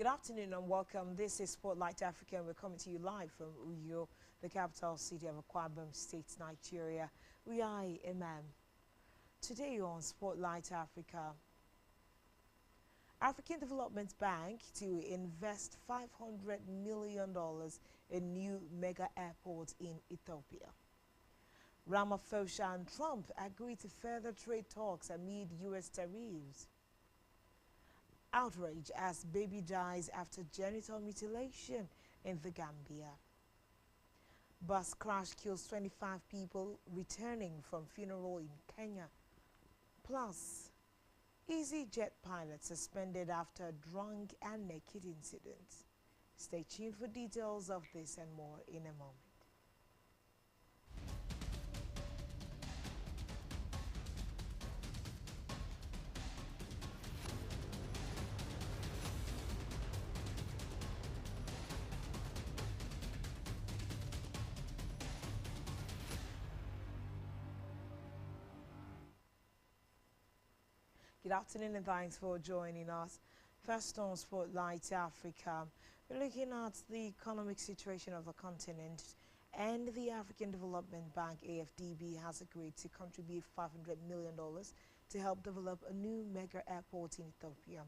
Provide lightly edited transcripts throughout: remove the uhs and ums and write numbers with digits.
Good afternoon and welcome. This is Spotlight Africa and we're coming to you live from Uyo, the capital city of Akwa Ibom State, Nigeria. We are Imam. Today on Spotlight Africa, African Development Bank to invest $500 million in new mega airport in Ethiopia. Ramaphosa and Trump agree to further trade talks amid U.S. tariffs. Outrage as baby dies after genital mutilation in the Gambia. Bus crash kills 25 people returning from funeral in Kenya. Plus, EasyJet pilot suspended after drunk and naked incident. Stay tuned for details of this and more in a moment. Good afternoon and thanks for joining us. First on Spotlight Africa, we're looking at the economic situation of the continent, and the African Development Bank AFDB has agreed to contribute $500 million to help develop a new mega airport in Ethiopia.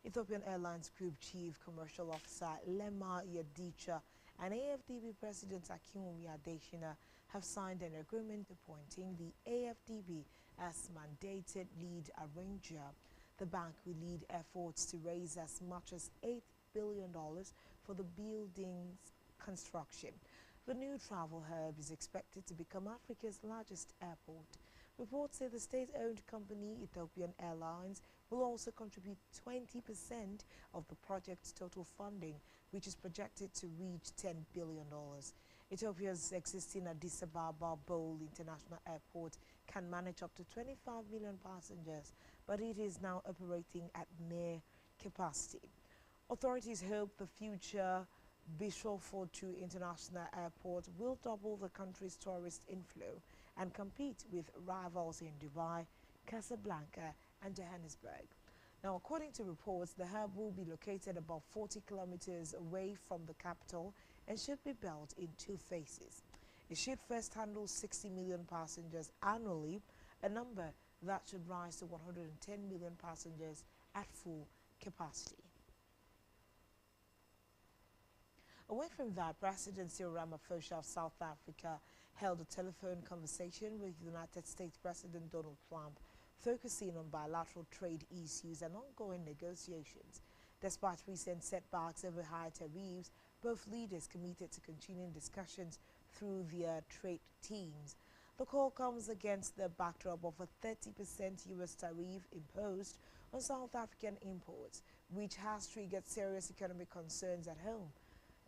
Ethiopian Airlines Group Chief Commercial Officer Lema Yadicha and AFDB President Akinwumi Adesina have signed an agreement appointing the AFDB as mandated lead arranger. The bank will lead efforts to raise as much as $8 billion for the building's construction. The new travel hub is expected to become Africa's largest airport. Reports say the state-owned company Ethiopian Airlines will also contribute 20% of the project's total funding, which is projected to reach $10 billion. Ethiopia's existing Addis Ababa Bole International Airport can manage up to 25 million passengers, but it is now operating at near capacity. Authorities hope the future Bishop Fortu International Airport will double the country's tourist inflow and compete with rivals in Dubai, Casablanca, and Johannesburg. Now, according to reports, the hub will be located about 40 kilometers away from the capital and should be built in two phases. It should first handle 60 million passengers annually, a number that should rise to 110 million passengers at full capacity. Away from that, President Cyril Ramaphosa of South Africa held a telephone conversation with United States President Donald Trump, focusing on bilateral trade issues and ongoing negotiations. Despite recent setbacks over high tariffs, both leaders committed to continuing discussions through their trade teams. The call comes against the backdrop of a 30% U.S. tariff imposed on South African imports, which has triggered serious economic concerns at home.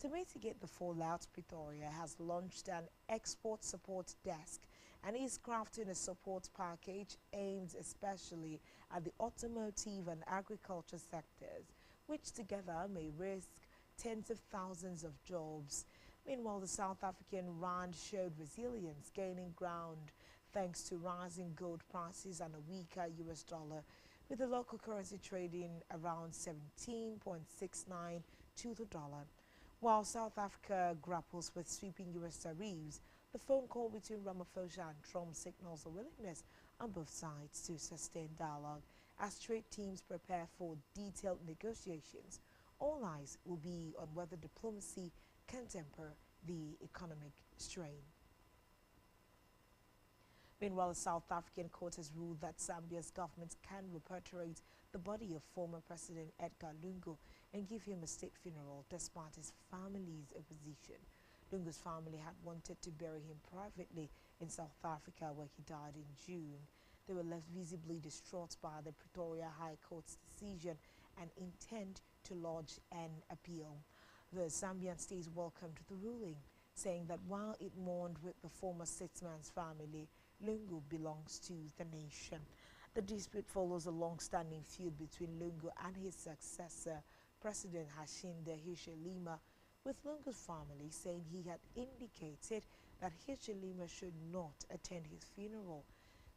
To mitigate the fallout, Pretoria has launched an export support desk and is crafting a support package aimed especially at the automotive and agriculture sectors, which together may risk tens of thousands of jobs. Meanwhile, the South African rand showed resilience, gaining ground thanks to rising gold prices and a weaker U.S. dollar, with the local currency trading around 17.69 to the dollar. While South Africa grapples with sweeping U.S. tariffs, the phone call between Ramaphosa and Trump signals a willingness on both sides to sustain dialogue as trade teams prepare for detailed negotiations. All eyes will be on whether diplomacy can temper the economic strain. Meanwhile, a South African court has ruled that Zambia's government can repatriate the body of former President Edgar Lungu and give him a state funeral despite his family's opposition. Lungu's family had wanted to bury him privately in South Africa, where he died in June. They were left visibly distraught by the Pretoria High Court's decision and intend to lodge an appeal. The Zambian state welcomed the ruling, saying that while it mourned with the former statesman's family, Lungu belongs to the nation. The dispute follows a long-standing feud between Lungu and his successor, President Hashinde Hichilema, with Lungu's family saying he had indicated that Hichilema should not attend his funeral.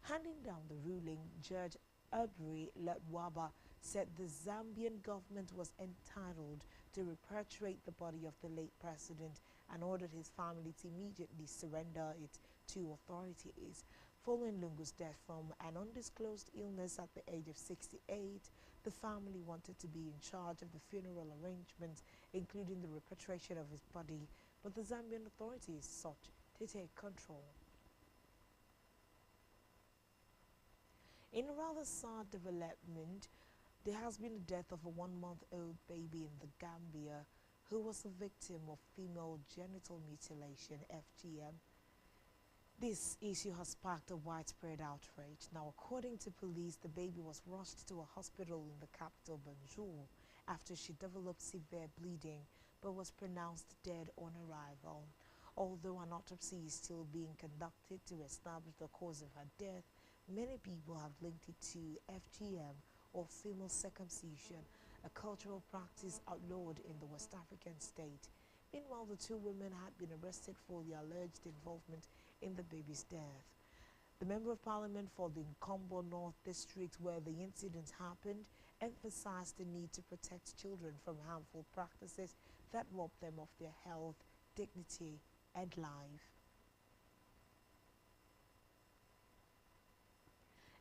Handing down the ruling, Judge Aubrey Letwaba said the Zambian government was entitled to repatriate the body of the late president and ordered his family to immediately surrender it to authorities. Following Lungu's death from an undisclosed illness at the age of 68, the family wanted to be in charge of the funeral arrangements, including the repatriation of his body, but the Zambian authorities sought to take control. In a rather sad development, there has been the death of a one-month-old baby in the Gambia who was a victim of female genital mutilation, FGM. This issue has sparked a widespread outrage. Now, according to police, the baby was rushed to a hospital in the capital, Banjul, after she developed severe bleeding but was pronounced dead on arrival. Although an autopsy is still being conducted to establish the cause of her death, many people have linked it to FGM or female circumcision, a cultural practice outlawed in the West African state. Meanwhile, the two women had been arrested for their alleged involvement in the baby's death. The Member of Parliament for the Nkombo North District, where the incident happened, emphasized the need to protect children from harmful practices that rob them of their health, dignity, and life.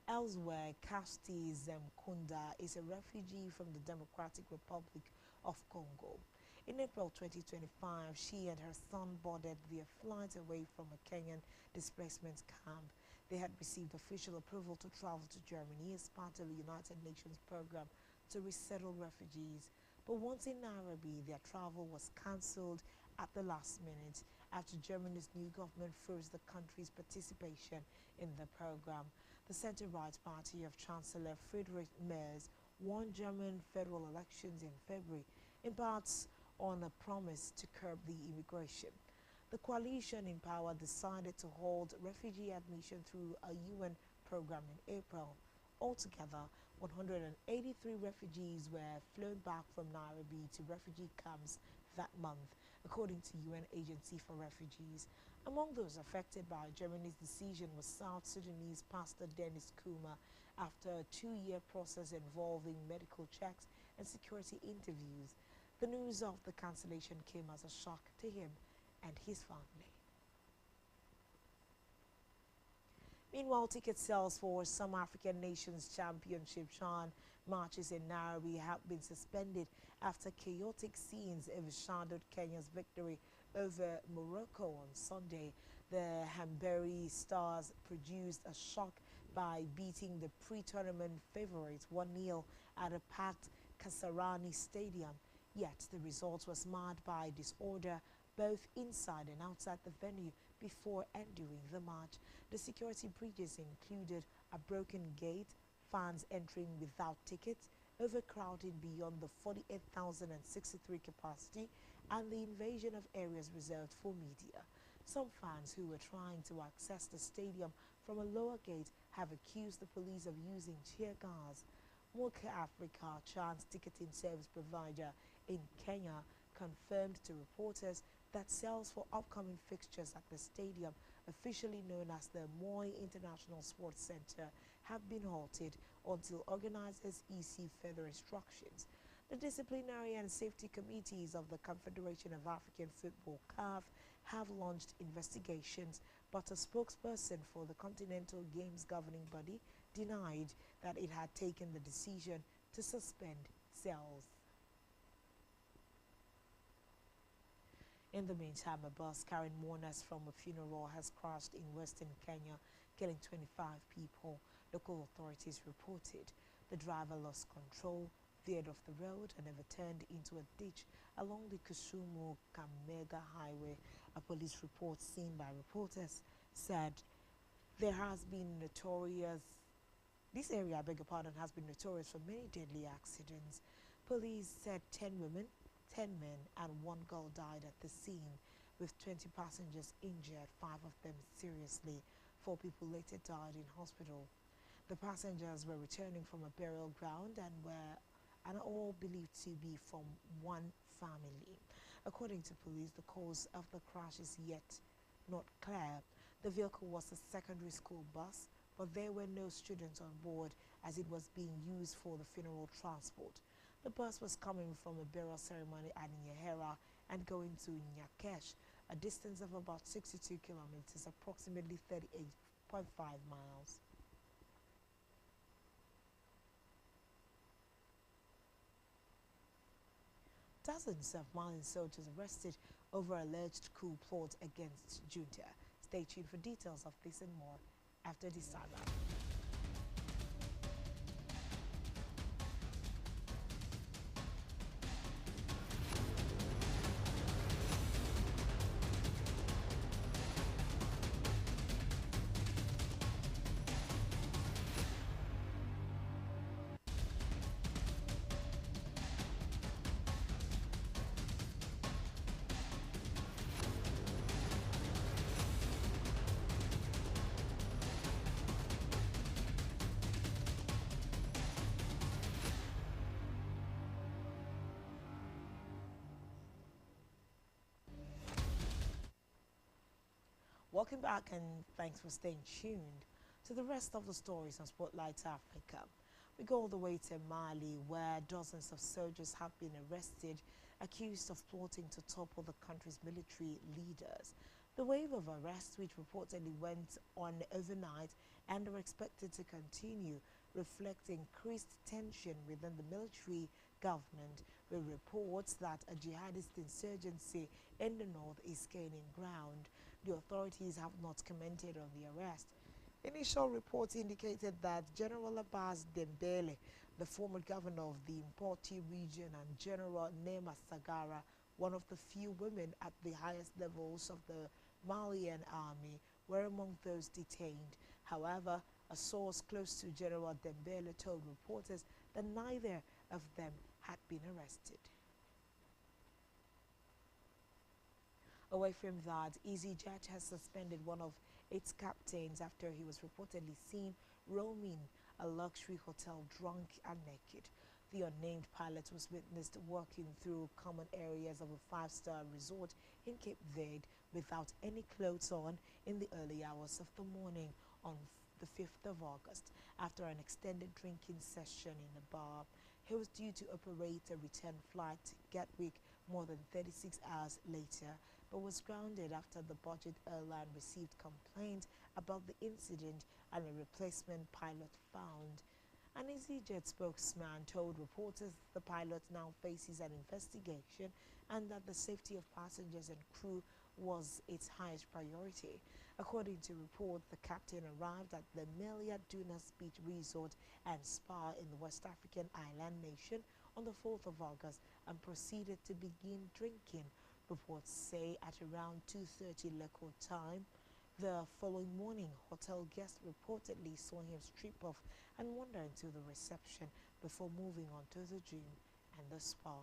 Elsewhere, Kasti Zemkunda is a refugee from the Democratic Republic of Congo. In April 2025, she and her son boarded their flight away from a Kenyan displacement camp. They had received official approval to travel to Germany as part of the United Nations program to resettle refugees. But once in Nairobi, their travel was cancelled at the last minute after Germany's new government froze the country's participation in the program. The center-right party of Chancellor Friedrich Merz won German federal elections in February, in part on a promise to curb the immigration. The coalition in power decided to hold refugee admission through a UN program in April. Altogether, 183 refugees were flown back from Nairobi to refugee camps that month, according to UN Agency for Refugees. Among those affected by Germany's decision was South Sudanese Pastor Dennis Kuma, after a 2-year process involving medical checks and security interviews. The news of the cancellation came as a shock to him and his family. Meanwhile, ticket sales for some African Nations Championship CHAN matches in Nairobi have been suspended after chaotic scenes overshadowed Kenya's victory over Morocco on Sunday. The Hamberi Stars produced a shock by beating the pre-tournament favorites 1-0 at a packed Kasarani Stadium. Yet the result was marred by disorder both inside and outside the venue before and during the match. The security breaches included a broken gate, fans entering without tickets, overcrowding beyond the 48,063 capacity, and the invasion of areas reserved for media. Some fans who were trying to access the stadium from a lower gate have accused the police of using tear gas. Mocha Africa, CHAN's ticketing service provider in Kenya, confirmed to reporters that sales for upcoming fixtures at the stadium, officially known as the Moi International Sports Center, have been halted until organizers issue further instructions. The disciplinary and safety committees of the Confederation of African Football, CAF, have launched investigations, but a spokesperson for the Continental Games governing body denied that it had taken the decision to suspend sales. In the meantime, a bus carrying mourners from a funeral has crashed in western Kenya, killing 25 people, local authorities reported. The driver lost control, veered off the road and overturned into a ditch along the Kisumu-Kakamega highway. A police report seen by reporters said this area, has been notorious for many deadly accidents. Police said 10 women, 10 men and 1 girl died at the scene, with 20 passengers injured, 5 of them seriously. 4 people later died in hospital. The passengers were returning from a burial ground and are all believed to be from one family. According to police, the cause of the crash is yet not clear. The vehicle was a secondary school bus, but there were no students on board as it was being used for the funeral transport. The bus was coming from a burial ceremony at Nyahera and going to Nyakesh, a distance of about 62 kilometers, approximately 38.5 miles. Dozens of Malian soldiers arrested over alleged coup plot against junta. Stay tuned for details of this and more after this timeout. Welcome back and thanks for staying tuned to the rest of the stories on Spotlight Africa. We go all the way to Mali, where dozens of soldiers have been arrested, accused of plotting to topple the country's military leaders. The wave of arrests, which reportedly went on overnight and are expected to continue, reflect increased tension within the military government, with reports that a jihadist insurgency in the north is gaining ground. The authorities have not commented on the arrest. Initial reports indicated that General Abbas Dembele, the former governor of the Mpoti region, and General Nema Sagara, one of the few women at the highest levels of the Malian army, were among those detained. However, a source close to General Dembele told reporters that neither of them had been arrested. Away from that, EasyJet has suspended one of its captains after he was reportedly seen roaming a luxury hotel drunk and naked. The unnamed pilot was witnessed walking through common areas of a five-star resort in Cape Verde without any clothes on in the early hours of the morning on the 5th of August. After an extended drinking session in a bar, he was due to operate a return flight to Gatwick more than 36 hours later, but was grounded after the budget airline received complaints about the incident and a replacement pilot found. An EasyJet spokesman told reporters the pilot now faces an investigation and that the safety of passengers and crew was its highest priority. According to reports, the captain arrived at the Melia Dunas Beach Resort and Spa in the West African island nation on the 4th of August and proceeded to begin drinking. Reports say at around 2:30 local time, the following morning, hotel guests reportedly saw him strip off and wander into the reception before moving on to the gym and the spa.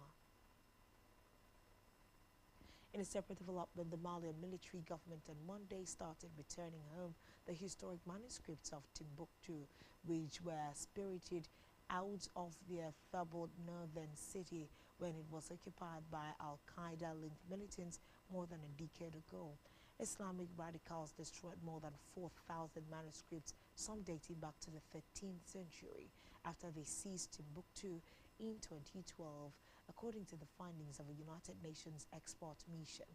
In a separate development, the Malian military government on Monday started returning home the historic manuscripts of Timbuktu, which were spirited out of their fabled northern city when it was occupied by Al-Qaeda-linked militants more than a decade ago. Islamic radicals destroyed more than 4,000 manuscripts, some dating back to the 13th century, after they seized Timbuktu in 2012, according to the findings of a United Nations expert mission.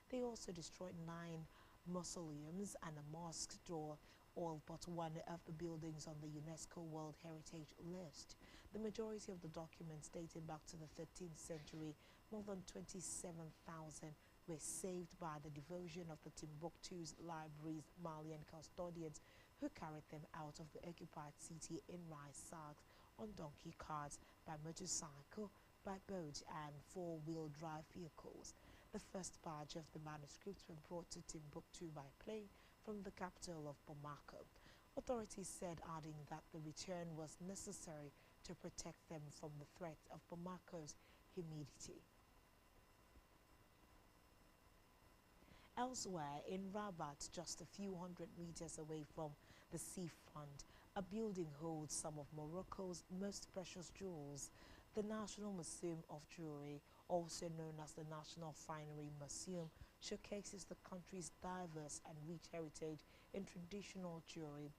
They also destroyed 9 mausoleums and a mosque door, all but one of the buildings on the UNESCO World Heritage List. The majority of the documents dating back to the 13th century, more than 27,000, were saved by the devotion of the Timbuktu's library's Malian custodians, who carried them out of the occupied city in rice sacks, on donkey carts, by motorcycle, by boat and four-wheel drive vehicles. The first batch of the manuscripts were brought to Timbuktu by plane from the capital of Bamako. Authorities said, adding that the return was necessary to protect them from the threat of Bamako's humidity. Elsewhere, in Rabat, just a few hundred meters away from the seafront, a building holds some of Morocco's most precious jewels. The National Museum of Jewelry, also known as the National Finery Museum, showcases the country's diverse and rich heritage in traditional jewelry.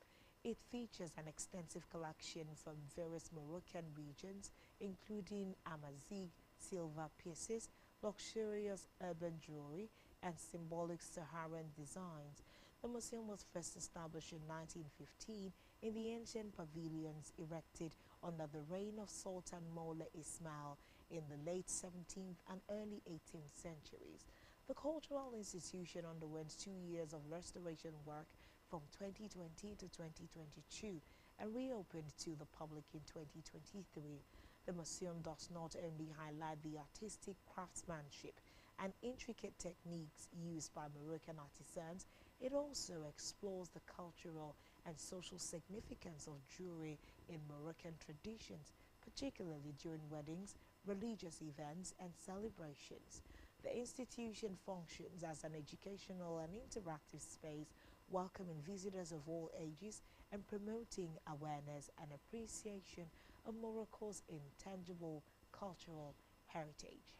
It features an extensive collection from various Moroccan regions, including Amazigh silver pieces, luxurious urban jewelry, and symbolic Saharan designs. The museum was first established in 1915 in the ancient pavilions erected under the reign of Sultan Moula Ismail in the late 17th and early 18th centuries. The cultural institution underwent 2 years of restoration work from 2020 to 2022 and reopened to the public in 2023. The museum does not only highlight the artistic craftsmanship and intricate techniques used by Moroccan artisans, it also explores the cultural and social significance of jewelry in Moroccan traditions, particularly during weddings, religious events, and celebrations. The institution functions as an educational and interactive space, welcoming visitors of all ages and promoting awareness and appreciation of Morocco's intangible cultural heritage.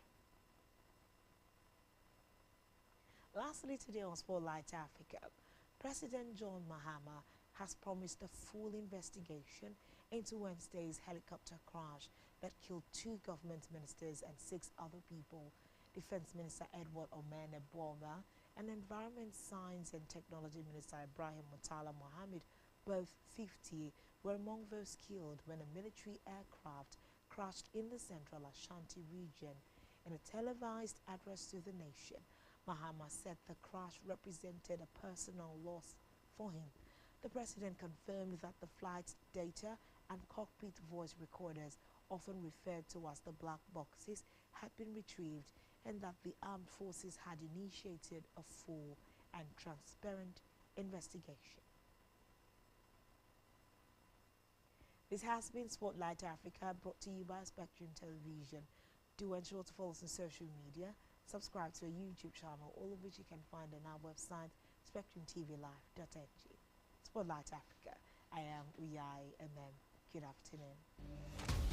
Lastly, today on Spotlight Africa, President John Mahama has promised a full investigation into Wednesday's helicopter crash that killed 2 government ministers and 6 other people. Defense Minister Edward Omene Boga and Environment, Science and Technology Minister Ibrahim Mutala Mohammed, both 50, were among those killed when a military aircraft crashed in the central Ashanti region. In a televised address to the nation, Mahama said the crash represented a personal loss for him. The president confirmed that the flight data and cockpit voice recorders, often referred to as the black boxes, had been retrieved and that the armed forces had initiated a full and transparent investigation. This has been Spotlight Africa, brought to you by Spectrum Television. Do ensure to follow us on social media, subscribe to our YouTube channel, all of which you can find on our website, spectrumtvlive.ng. Spotlight Africa. I am Uyai MM. Good afternoon.